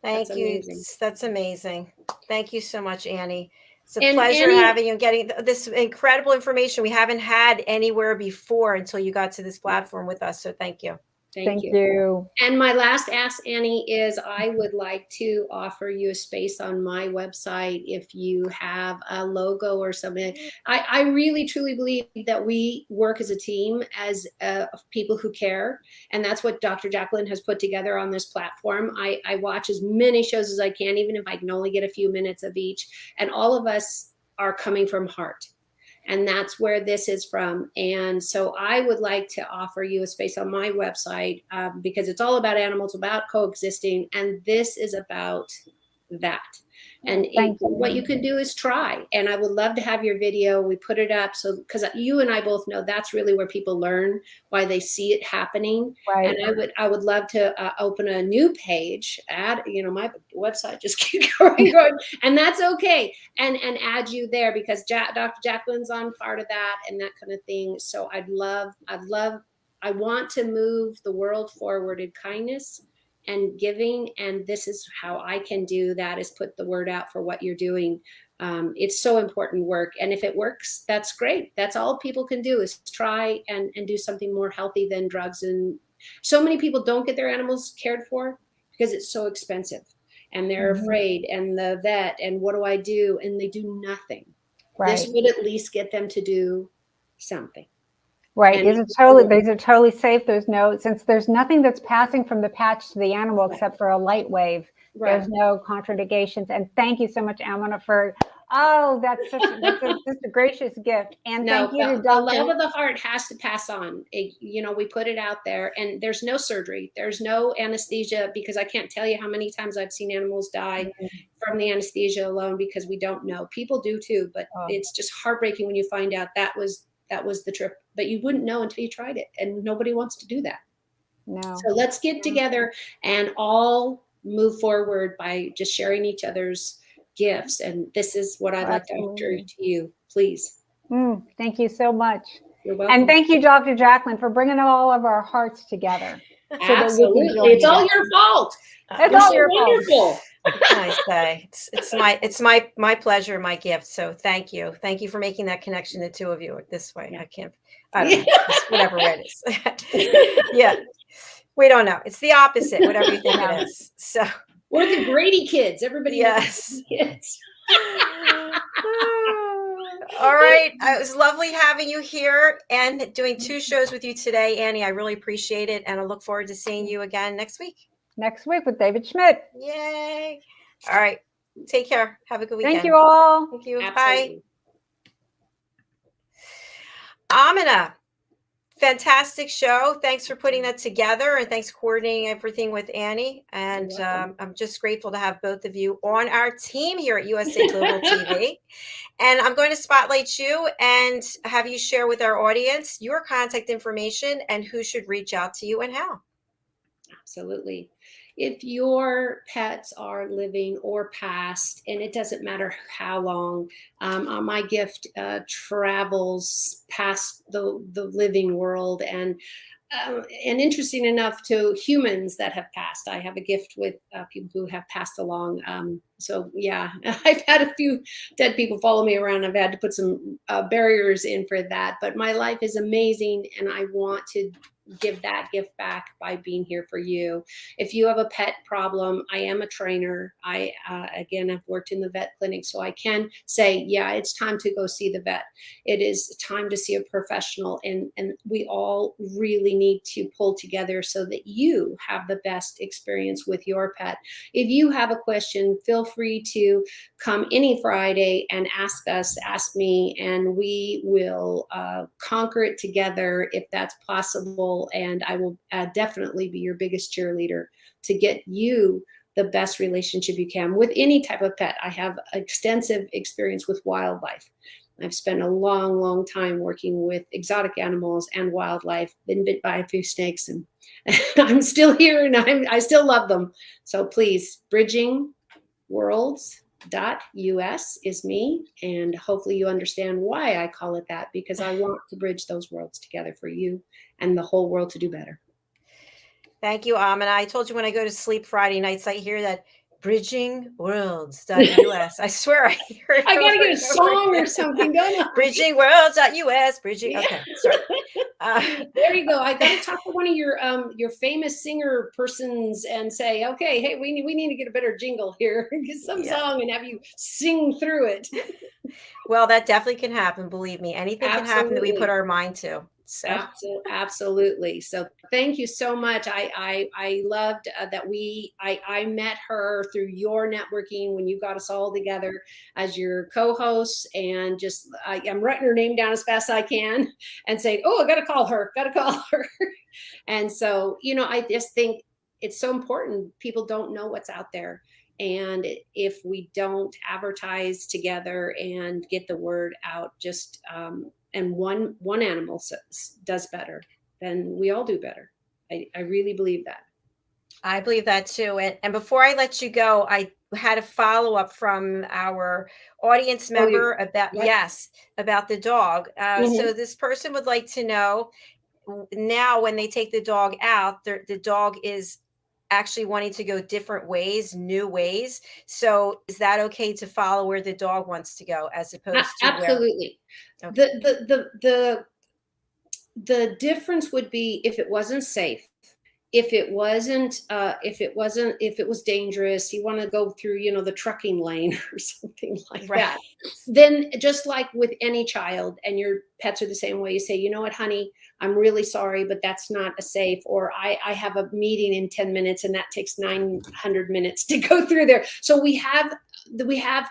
Thank you. That's amazing. Thank you so much, Annie. It's a pleasure having you and getting this incredible information we haven't had anywhere before until you got to this platform with us. So thank you. Thank you. And my last ask, Annie, is I would like to offer you a space on my website if you have a logo or something. I really, truly believe that we work as a team, as people who care. And that's what Dr. Jacalyn has put together on this platform. I watch as many shows as I can, even if I can only get a few minutes of each. And all of us are coming from heart. And that's where this is from. And so I would like to offer you a space on my website because it's all about animals, about coexisting. And this is about that. And what you can do is try. And I would love to have your video. We put it up so because you and I both know that's really where people learn, why they see it happening. Right. And I would love to open a new page, add, my website just keep going, and that's okay. And add you there because Dr. Jacalyn's on part of that and that kind of thing. So I want to move the world forward in kindness and giving, and this is how I can do that, is put the word out for what you're doing. It's so important work, and if it works, that's great. That's all people can do is try and do something more healthy than drugs. And so many people don't get their animals cared for because it's so expensive, and they're afraid, and the vet, and what do I do? And they do nothing. Right. This would at least get them to do something. Right. These are totally safe. Since there's nothing that's passing from the patch to the animal except for a light wave. Right. There's no contraindications. And thank you so much, Amina, for that's a gracious gift. And thank you to Dr. The love of the heart has to pass on. We put it out there, and there's no surgery, there's no anesthesia, because I can't tell you how many times I've seen animals die from the anesthesia alone because we don't know. People do too, but it's just heartbreaking when you find out that was the trip, but you wouldn't know until you tried it, and nobody wants to do that. No. So let's get together and all move forward by just sharing each other's gifts. And this is what I'd like to offer to you, please. Thank you so much. You're welcome. And thank you, Dr. Jacalyn, for bringing all of our hearts together. Absolutely. It's all your fault. It's all your fault. What can I say? It's my pleasure, my gift. So thank you for making that connection, the two of you, this way. I don't know, whatever it is. Yeah, we don't know. It's the opposite, whatever you think it is. So we're the Grady kids. Everybody, yes. Kids. All right. It was lovely having you here and doing 2 shows with you today, Annie. I really appreciate it, and I look forward to seeing you again next week. Next week with David Schmidt. Yay. All right. Take care. Have a good weekend. Thank you all. Thank you. Absolutely. Bye. Amina, fantastic show. Thanks for putting that together, and thanks for coordinating everything with Annie. And I'm just grateful to have both of you on our team here at USA Global TV. And I'm going to spotlight you and have you share with our audience your contact information and who should reach out to you and how. Absolutely. If your pets are living or passed, and it doesn't matter how long, my gift travels past the living world and interesting enough to humans that have passed. I have a gift with people who have passed along. So yeah, I've had a few dead people follow me around. I've had to put some barriers in for that, but my life is amazing, and I want to give that gift back by being here for you. If you have a pet problem, I am a trainer. Again, I've worked in the vet clinic, so I can say, yeah, it's time to go see the vet. It is time to see a professional, and we all really need to pull together so that you have the best experience with your pet. If you have a question, feel free to come any Friday and ask me, and we will conquer it together if that's possible. And I will definitely be your biggest cheerleader to get you the best relationship you can with any type of pet. I have extensive experience with wildlife. I've spent a long, long time working with exotic animals and wildlife, been bit by a few snakes, and I'm still here, and I still love them. So please, bridgingworlds.us is me, and hopefully you understand why I call it that, because I want to bridge those worlds together for you and the whole world to do better. Thank you, Amina. I told you when I go to sleep Friday nights, I hear that bridgingworlds.us. I swear I hear it. I gotta get a song or something, don't I? Bridgingworlds.us. Okay, sorry. There you go. I gotta talk to one of your famous singer persons and say, okay, hey, we need to get a better jingle here, get some song, and have you sing through it. Well, that definitely can happen. Believe me, anything can happen that we put our mind to. So Absolutely. So thank you so much. I loved that I met her through your networking when you got us all together as your co-hosts, and just I'm writing her name down as fast as I can and saying, oh, I got to call her. And so, I just think it's so important. People don't know what's out there. And if we don't advertise together and get the word out, and one animal does better, then we all do better. I really believe that. I believe that too. And before I let you go, I had a follow up from our audience member about the dog. So this person would like to know, now when they take the dog out, the dog is actually wanting to go different ways, new ways. So is that okay to follow where the dog wants to go as opposed to absolutely. Okay. The difference would be if it wasn't safe, if it was dangerous, you want to go through, the trucking lane or something like that. Then just like with any child, and your pets are the same way, you say, you know what, honey, I'm really sorry, but that's not a safe, or I have a meeting in 10 minutes and that takes 900 minutes to go through there. So we have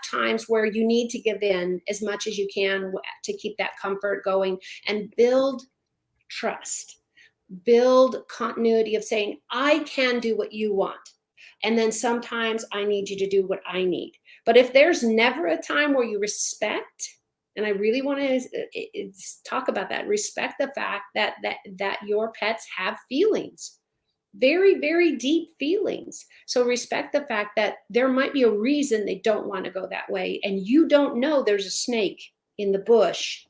times where you need to give in as much as you can to keep that comfort going and build trust, build continuity of saying, I can do what you want. And then sometimes I need you to do what I need. But if there's never a time where you respect, and I really want to talk about that, respect the fact that your pets have feelings, very, very deep feelings. So respect the fact that there might be a reason they don't want to go that way. And you don't know there's a snake in the bush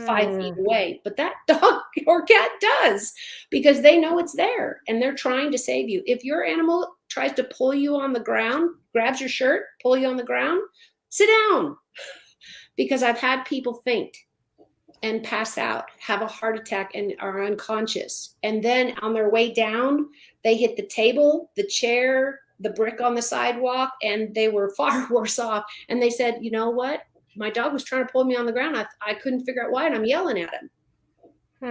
5 feet away, but that dog or cat does, because they know it's there and they're trying to save you. If your animal tries to pull you on the ground, grabs your shirt, pull you on the ground, sit down. Because I've had people faint and pass out, have a heart attack, and are unconscious. And then on their way down, they hit the table, the chair, the brick on the sidewalk, and they were far worse off. And they said, you know what? My dog was trying to pull me on the ground. I couldn't figure out why, and I'm yelling at him.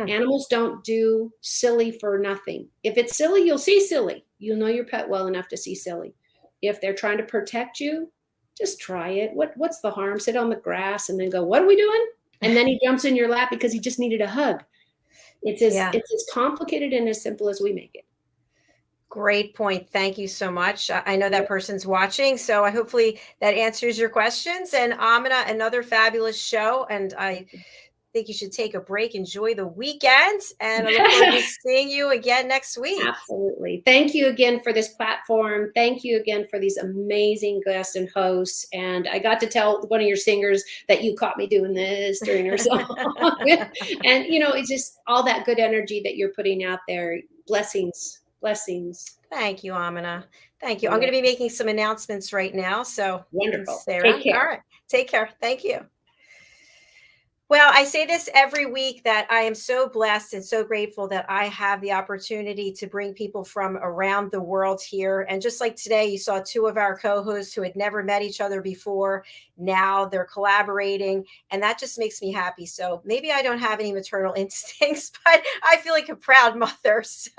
Animals don't do silly for nothing. If it's silly, you'll see silly. You'll know your pet well enough to see silly. If they're trying to protect you, just try it. What's the harm? Sit on the grass and then go, what are we doing? And then he jumps in your lap because he just needed a hug. It's as complicated and as simple as we make it. Great point. Thank you so much. I know that person's watching, so hopefully that answers your questions. And Amina, another fabulous show. And I think you should take a break, enjoy the weekend, and I look forward to seeing you again next week. Absolutely. Thank you again for this platform. Thank you again for these amazing guests and hosts. And I got to tell one of your singers that you caught me doing this during her song. And, it's just all that good energy that you're putting out there. Blessings. Thank you, Amina. Thank you. I'm going to be making some announcements right now. So wonderful. Take care. All right. Take care. Thank you. Well, I say this every week that I am so blessed and so grateful that I have the opportunity to bring people from around the world here. And just like today, you saw two of our co-hosts who had never met each other before. Now they're collaborating, and that just makes me happy. So maybe I don't have any maternal instincts, but I feel like a proud mother. So,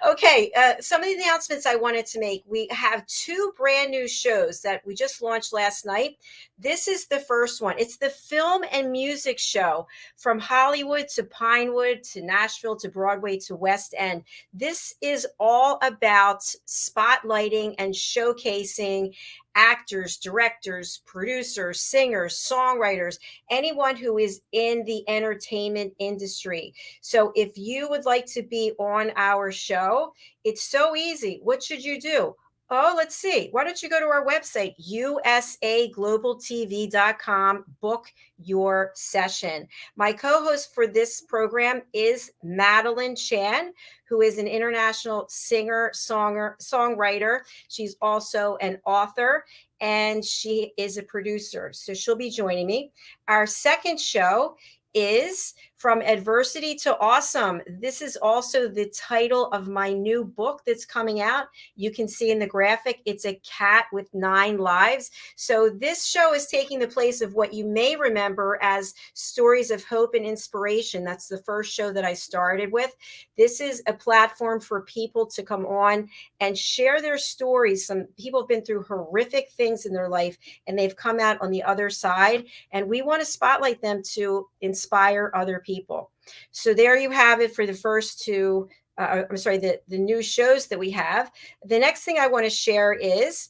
okay. Some of the announcements I wanted to make. We have two brand new shows that we just launched last night. This is the first one. It's the film and music show from Hollywood to Pinewood to Nashville to Broadway to West End. This is all about spotlighting and showcasing actors, directors, producers, singers, songwriters, anyone who is in the entertainment industry. So if you would like to be on our show, it's so easy. What should you do? Oh, let's see. Why don't you go to our website, usaglobaltv.com, book your session. My co-host for this program is Madeline Chan, who is an international singer, songwriter. She's also an author, and she is a producer. So she'll be joining me. Our second show is From Adversity to Awesome. This is also the title of my new book that's coming out. You can see in the graphic, it's a cat with 9 lives. So this show is taking the place of what you may remember as Stories of Hope and Inspiration. That's the first show that I started with. This is a platform for people to come on and share their stories. Some people have been through horrific things in their life and they've come out on the other side. And we want to spotlight them to inspire other people. So there you have it for the first two, the new shows that we have. The next thing I want to share is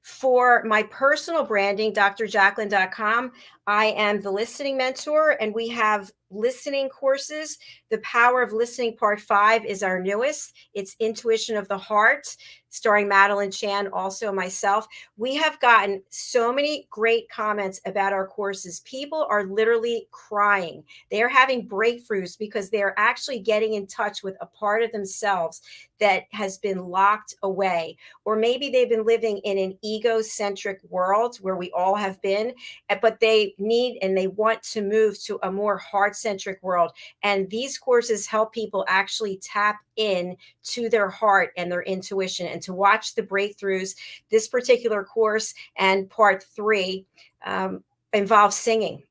for my personal branding, drjacalyn.com. I am the listening mentor, and we have listening courses. The Power of Listening Part 5 is our newest. It's Intuition of the Heart, starring Madeline Chan, also myself. We have gotten so many great comments about our courses. People are literally crying. They're having breakthroughs because they're actually getting in touch with a part of themselves that has been locked away. Or maybe they've been living in an egocentric world where we all have been, but they need and they want to move to a more heart-centric world. And these courses help people actually tap in to their heart and their intuition and to watch the breakthroughs. This particular course and part 3 involves singing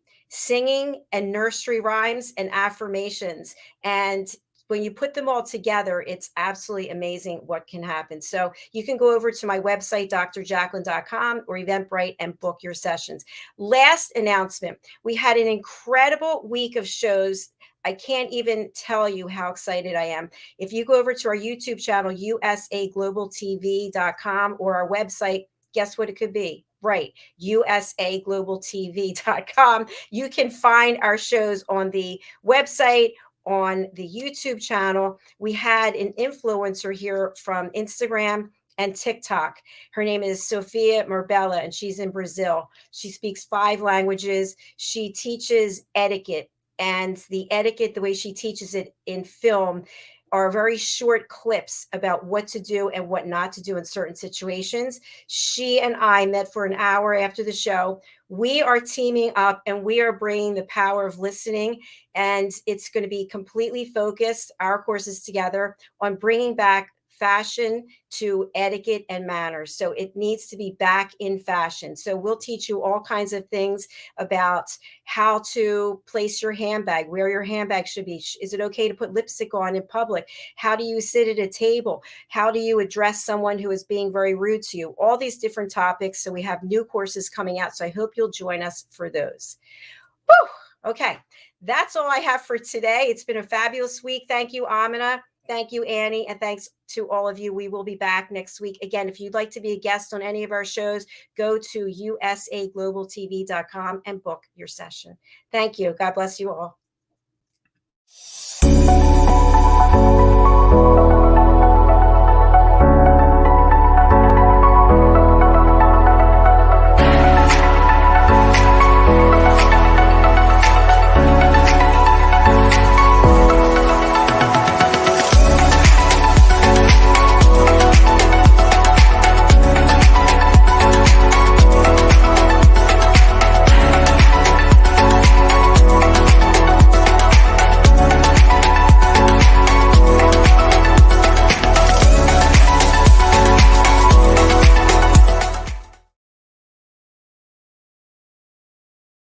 and nursery rhymes and affirmations. And when you put them all together, it's absolutely amazing what can happen. So you can go over to my website, drjacalyn.com or Eventbrite, and book your sessions. Last announcement, we had an incredible week of shows. I can't even tell you how excited I am. If you go over to our YouTube channel, usaglobaltv.com, or our website, guess what it could be? Right, usaglobaltv.com. You can find our shows on the website, on the YouTube channel. We had an influencer here from Instagram and TikTok. Her name is Sofia Marbella, and she's in Brazil. She speaks 5 languages. She teaches etiquette, and the etiquette, the way she teaches it in film, are very short clips about what to do and what not to do in certain situations. She and I met for an hour after the show. We are teaming up and we are bringing the power of listening, and it's going to be completely focused, our courses together, on bringing back fashion to etiquette and manners. So it needs to be back in fashion. So we'll teach you all kinds of things about how to place your handbag, where your handbag should be. Is it okay to put lipstick on in public? How do you sit at a table? How do you address someone who is being very rude to you? All these different topics. So we have new courses coming out. So I hope you'll join us for those. Woo! Okay. That's all I have for today. It's been a fabulous week. Thank you, Amina. Thank you, Annie. And thanks to all of you. We will be back next week. Again, if you'd like to be a guest on any of our shows, go to usaglobaltv.com and book your session. Thank you. God bless you all.